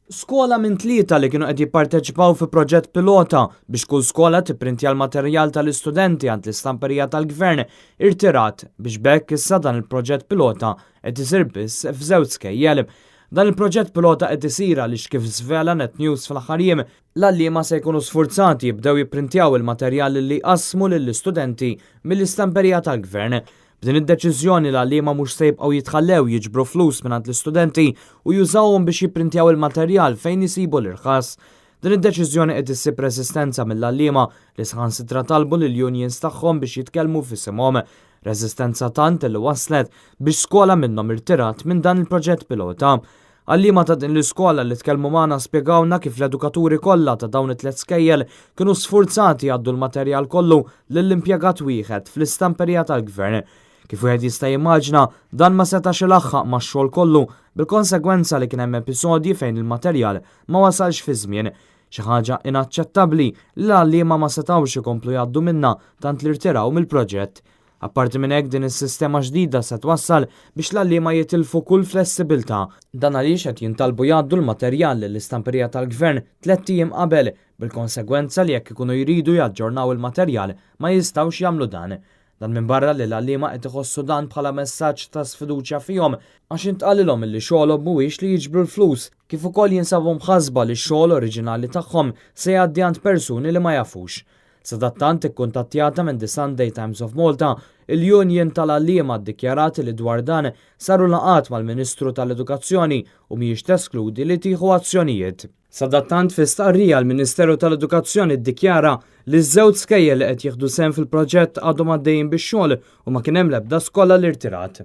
Skola minn 3 li kienu qed jipparteċipaw fi proġett pilota biex kull skola tipprintja l-materjal tal-istudenti għand l-istamperija tal-gvern irtirat biex bekk issa dan il-proġett pilota qed isir biss f'żewġ skejjel. Dan il-proġett pilota qed isir għaliex kif żvela Net News fl-aħħar jiem l-għalliema se jkunu sfurzati jibdew jipprintjaw il-materjal li jqassmu lill-istudenti mill-istamperija tal-gvern. B'din id-deċiżjoni l-għalliema mhux se jibqgħu jitħallew jiġbru flus mingħand l-istudenti u jużawhom biex jipprintjaw il-materjal fejn isibu l-irħas. Din id-deċiżjoni qed issib resistenza mill-għalliema li saħansitra talbu lill-unions tagħhom biex jitkellmu f'isimhom. Resistenza tant li waslet biex skola minnhom irtirat minn dan il-proġett pilota. Għalliema ta' din l-iskola li tkellmu magħna spjegawna kif l-edukaturi kollha ta' dawn it-tliet skejjel kienu sfurzati jgħaddu l-materjal kollu lill-impjegat wieħed fl-istamperija tal-gvern. Kif wieħed jista' jimmaġna dan ma setax ilaħħaq max-xogħol kollu bil-konsegwenza li kien hemm episodji fejn il-materjal ma wasalx fi żmien. Xi ħaġa inaċċettabbli li l-għalliema ma setgħux ikomplu jgħaddu minnha tant li rtiraw mill-proġett. Apparti minn hekk din is-sistema ġdida se twassal biex l-għalliema jitilfu kull flessibilità. Dan għaliex qed jintalbu jgħaddu l-materjal lill-istamperija tal-gvern 3 ijiem qabel bil-konsegwenza li jekk ikunu jridu jaġġornaw il-materjal ma jistgħux jagħmlu dan. Dan minn barra li l-għalliema qed iħossu dan bħala messaġġ ta' sfiduċja fihom għax intqalilhom li xogħolhom mhuwiex li jiġbru l-flus kif ukoll jinsabu mħassba li x-xogħol oriġinali tagħhom se jgħaddi għand persuni li ma jafux. Sadattant ikkuntattjata minn The Sunday Times of Malta, il-Union tal-għalliema ddikjarat li dwar dan saru laqat mal-Ministru tal-Edukazzjoni u mhijiex teskludi li tieħu azzjonijiet. Sadattant fi stqarrija l-Ministeru tal-Edukazzjoni ddikjara li ż-żewġ skejjel li qed jieħdu sehem fil-proġett għadhom għaddejjin bix-xogħol u ma kien hemm l-ebda skola li rtirat.